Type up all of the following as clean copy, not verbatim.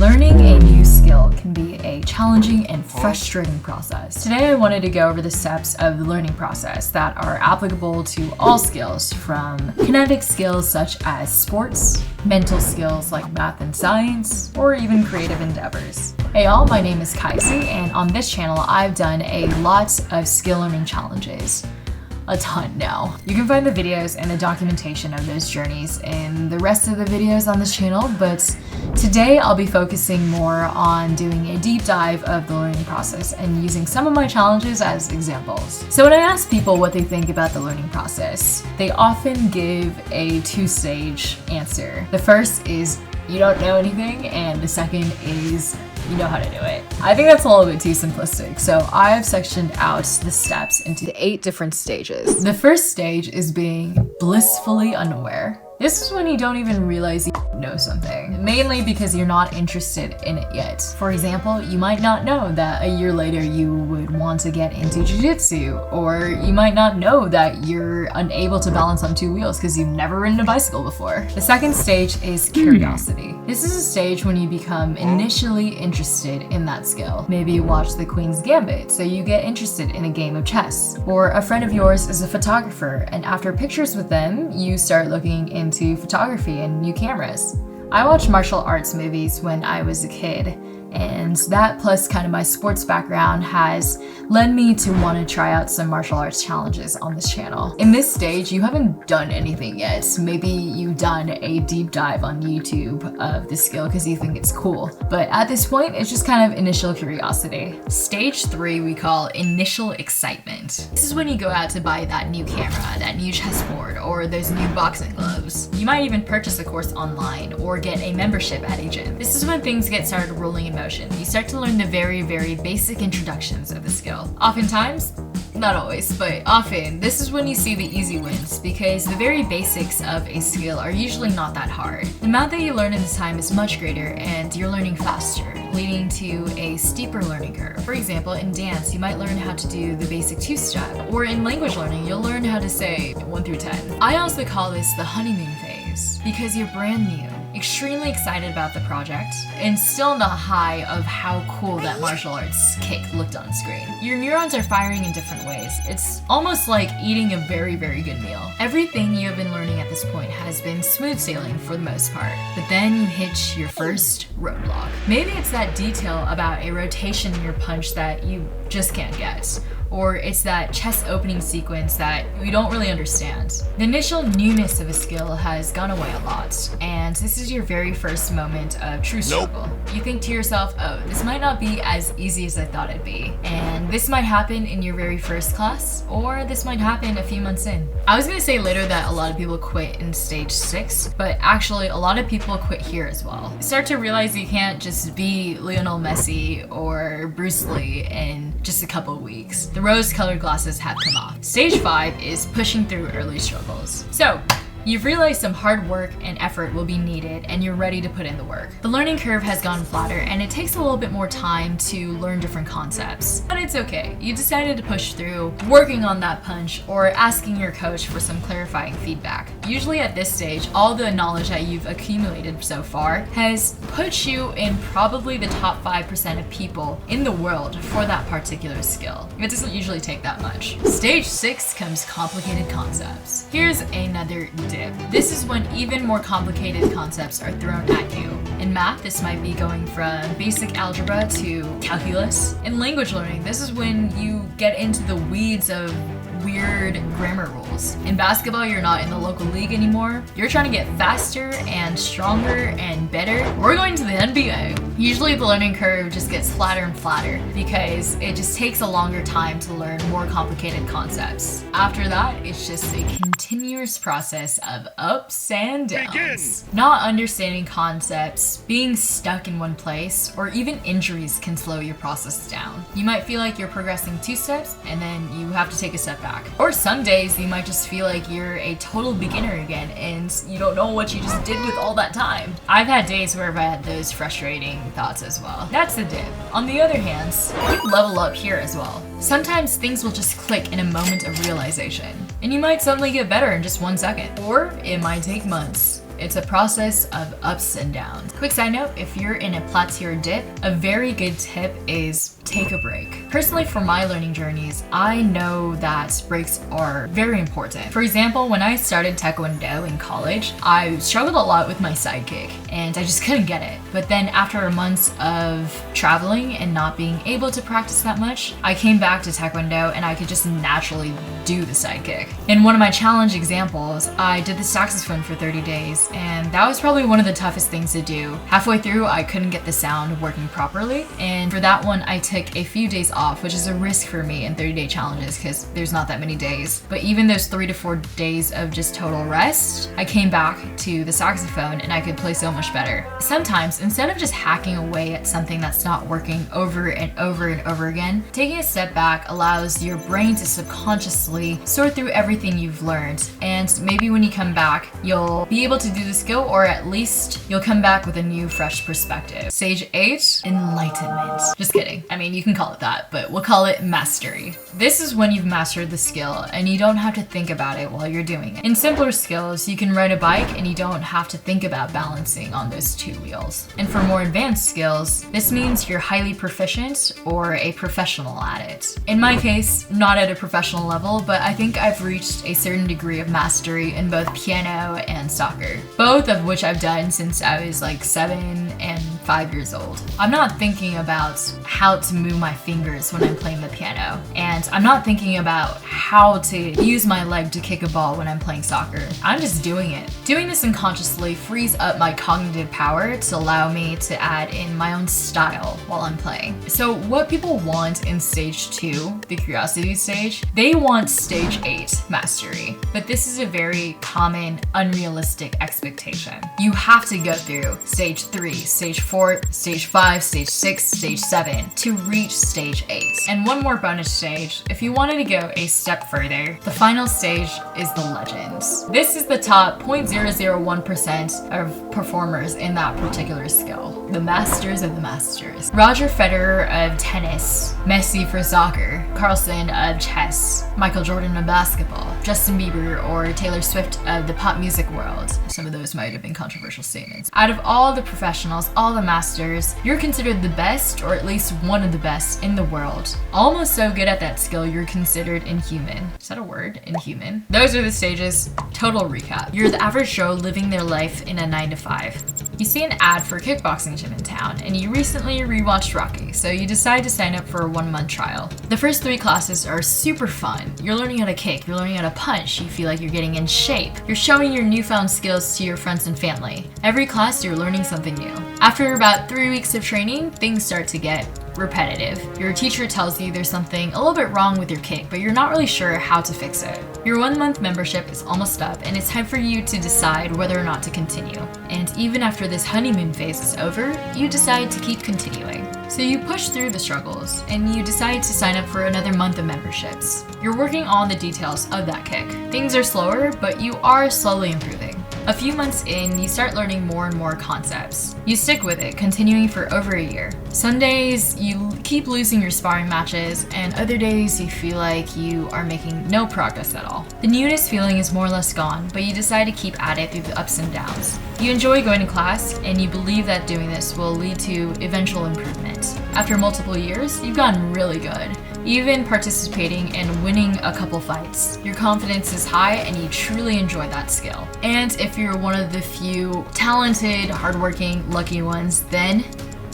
Learning a new skill can be a challenging and frustrating process. Today I wanted to go over the steps of the learning process that are applicable to all skills, from kinetic skills such as sports, mental skills like math and science, or even creative endeavors. Hey y'all, my name is Kize, and on this channel I've done a lot of skill learning challenges. A ton now. You can find the videos and the documentation of those journeys in the rest of the videos on this channel, but today I'll be focusing more on doing a deep dive of the learning process and using some of my challenges as examples. So when I ask people what they think about the learning process, they often give a two-stage answer. The first is you don't know anything, and the second is you know how to do it. I think that's a little bit too simplistic, so I've sectioned out the steps into 8 different stages. The first stage is being blissfully unaware. This is when you don't even realize you know something, mainly because you're not interested in it yet. For example, you might not know that a year later you would want to get into Jiu Jitsu, or you might not know that you're unable to balance on 2 wheels because you've never ridden a bicycle before. The second stage is curiosity. This is a stage when you become initially interested in that skill. Maybe you watch the Queen's Gambit, so you get interested in a game of chess. Or a friend of yours is a photographer, and after pictures with them, you start looking into photography and new cameras. I watched martial arts movies when I was a kid, and that plus kind of my sports background has led me to want to try out some martial arts challenges on this channel. In this stage, you haven't done anything yet. Maybe you've done a deep dive on YouTube of the skill because you think it's cool, but at this point, it's just kind of initial curiosity. Stage 3 we call initial excitement. This is when you go out to buy that new camera, that new chessboard, or those new boxing gloves. You might even purchase a course online or get a membership at a gym. This is when things get started rolling in motion. You start to learn the very basic introductions of the skill. Oftentimes, not always, but often, this is when you see the easy wins, because the very basics of a skill are usually not that hard. The amount that you learn in this time is much greater, and you're learning faster, leading to a steeper learning curve. For example, in dance, you might learn how to do the basic 2-step, or in language learning, you'll learn how to say 1 through 10. I also call this the honeymoon phase, because you're brand new, extremely excited about the project, and still in the high of how cool that martial arts kick looked on screen. Your neurons are firing in different ways. It's almost like eating a very good meal. Everything you have been learning at this point has been smooth sailing for the most part, but then you hit your first roadblock. Maybe it's that detail about a rotation in your punch that you just can't get, or it's that chest opening sequence that you don't really understand. The initial newness of a skill has gone away a lot, and this is your very first moment of true struggle. You think to yourself, oh, this might not be as easy as I thought it'd be, and this might happen in your very first class, or this might happen a few months in. I was gonna say later that a lot of people quit in stage 6, but actually a lot of people quit here as well. You start to realize you can't just be Lionel Messi or Bruce Lee in just a couple of weeks. The rose-colored glasses have come off. Stage 5 is pushing through early struggles. So, you've realized some hard work and effort will be needed, and you're ready to put in the work. The learning curve has gone flatter, and it takes a little bit more time to learn different concepts. But it's okay. You decided to push through, working on that punch, or asking your coach for some clarifying feedback. Usually at this stage, all the knowledge that you've accumulated so far has put you in probably the top 5% of people in the world for that particular skill. It doesn't usually take that much. Stage 6 comes complicated concepts. Here's another dip. This is when even more complicated concepts are thrown at you. In math, this might be going from basic algebra to calculus. In language learning, this is when you get into the weeds of weird grammar rules. In basketball, you're not in the local league anymore. You're trying to get faster and stronger and better. We're going to the NBA. Usually the learning curve just gets flatter and flatter because it just takes a longer time to learn more complicated concepts. After that, it's just a continuous process of ups and downs. Not understanding concepts, being stuck in one place, or even injuries can slow your process down. You might feel like you're progressing 2 steps and then you have to take a step back. Or some days you might just feel like you're a total beginner again and you don't know what you just did with all that time. I've had days where I've had those frustrating thoughts as well. That's the dip. On the other hand, you level up here as well. Sometimes things will just click in a moment of realization, and you might suddenly get better in just 1 second. Or it might take months. It's a process of ups and downs. Quick side note, if you're in a plateau or dip, a very good tip is take a break. Personally, for my learning journeys, I know that breaks are very important. For example, when I started Taekwondo in college, I struggled a lot with my side kick and I just couldn't get it. But then after months of traveling and not being able to practice that much, I came back to Taekwondo and I could just naturally do the side kick. In one of my challenge examples, I did the saxophone for 30 days and that was probably one of the toughest things to do. Halfway through, I couldn't get the sound working properly, and for that one, I took a few days off, which is a risk for me in 30-day challenges because there's not that many days. But even those 3 to 4 days of just total rest, I came back to the saxophone and I could play so much better. Sometimes, instead of just hacking away at something that's not working over and over and over again, taking a step back allows your brain to subconsciously sort through everything you've learned, and maybe when you come back, you'll be able to do the skill, or at least you'll come back with a new, fresh perspective. Stage 8, enlightenment. Just kidding. I mean, you can call it that, but we'll call it mastery. This is when you've mastered the skill and you don't have to think about it while you're doing it. In simpler skills, you can ride a bike and you don't have to think about balancing on those 2 wheels. And for more advanced skills, this means you're highly proficient or a professional at it. In my case, not at a professional level, but I think I've reached a certain degree of mastery in both piano and soccer, both of which I've done since I was like 7 and 5 years old. I'm not thinking about how to move my fingers when I'm playing the piano, and I'm not thinking about how to use my leg to kick a ball when I'm playing soccer. I'm just doing it. Doing this unconsciously frees up my cognitive power to allow me to add in my own style while I'm playing. So what people want in stage 2, the curiosity stage, they want stage 8, mastery. But this is a very common, unrealistic expectation. You have to go through stage 3, stage 4, stage 5, stage 6, stage 7 to reach stage 8. And one more bonus stage, if you wanted to go a step further, the final stage is the legends. This is the top 0.001% of performers in that particular skill. The masters of the masters. Roger Federer of tennis, Messi for soccer, Carlsen of chess, Michael Jordan of basketball, Justin Bieber or Taylor Swift of the pop music world. Some of those might have been controversial statements. Out of all the professionals, all the masters, you're considered the best, or at least one of the best in the world. Almost so good at that skill, you're considered inhuman. Is that a word? Inhuman? Those are the stages. Total recap. You're the average Joe living their life in a 9 to 5. You see an ad for a kickboxing gym in town, and you recently rewatched Rocky, so you decide to sign up for a 1-month trial. The first 3 classes are super fun. You're learning how to kick, you're learning how to punch, you feel like you're getting in shape. You're showing your newfound skills to your friends and family. Every class, you're learning something new. After about 3 weeks of training, things start to get repetitive. Your teacher tells you there's something a little bit wrong with your kick, but you're not really sure how to fix it. Your 1-month membership is almost up, and it's time for you to decide whether or not to continue. And even after this honeymoon phase is over, you decide to keep continuing. So you push through the struggles, and you decide to sign up for another month of memberships. You're working on the details of that kick. Things are slower, but you are slowly improving. A few months in, you start learning more and more concepts. You stick with it, continuing for over a year. Some days, you keep losing your sparring matches, and other days, you feel like you are making no progress at all. The newness feeling is more or less gone, but you decide to keep at it through the ups and downs. You enjoy going to class, and you believe that doing this will lead to eventual improvement. After multiple years, you've gotten really good, even participating and winning a couple fights. Your confidence is high and you truly enjoy that skill. And if you're one of the few talented, hardworking, lucky ones, then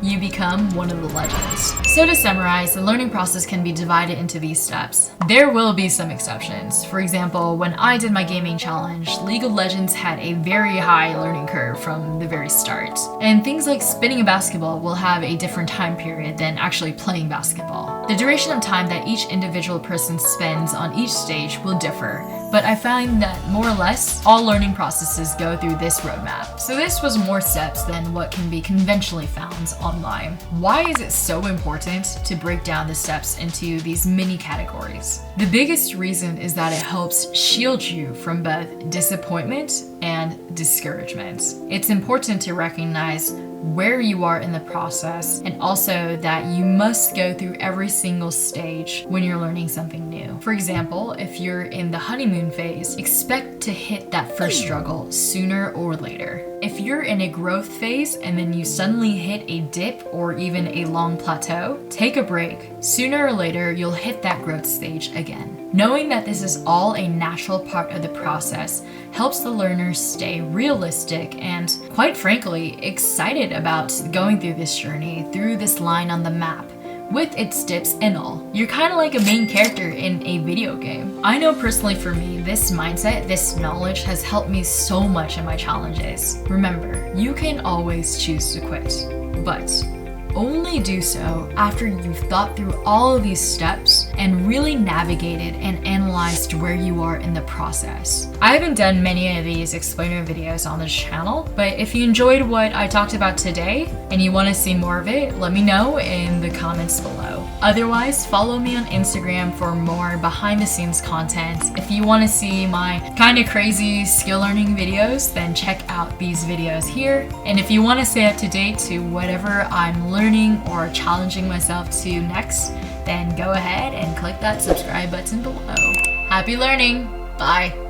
you become one of the legends. So to summarize, the learning process can be divided into these steps. There will be some exceptions. For example, when I did my gaming challenge, League of Legends had a very high learning curve from the very start. And things like spinning a basketball will have a different time period than actually playing basketball. The duration of time that each individual person spends on each stage will differ, but I find that more or less all learning processes go through this roadmap. So this was more steps than what can be conventionally found online. Why is it so important to break down the steps into these mini categories? The biggest reason is that it helps shield you from both disappointment and discouragement. It's important to recognize where you are in the process, and also that you must go through every single stage when you're learning something new. For example, if you're in the honeymoon phase, expect to hit that first struggle sooner or later. If if you're in a growth phase and then you suddenly hit a dip or even a long plateau, take a break. Sooner or later, you'll hit that growth stage again. Knowing that this is all a natural part of the process helps the learner stay realistic and, quite frankly, excited about going through this journey, through this line on the map, with its dips and all. You're kind of like a main character in a video game. I know personally for me, this mindset, this knowledge has helped me so much in my challenges. Remember, you can always choose to quit, but only do so after you've thought through all of these steps and really navigated and analyzed where you are in the process. I haven't done many of these explainer videos on this channel, but if you enjoyed what I talked about today and you want to see more of it, let me know in the comments below. Otherwise, follow me on Instagram for more behind the scenes content. If you want to see my kind of crazy skill learning videos, then check out these videos here. And if you want to stay up to date to whatever I'm learning or challenging myself to next, then go ahead and click that subscribe button below. Happy learning! Bye!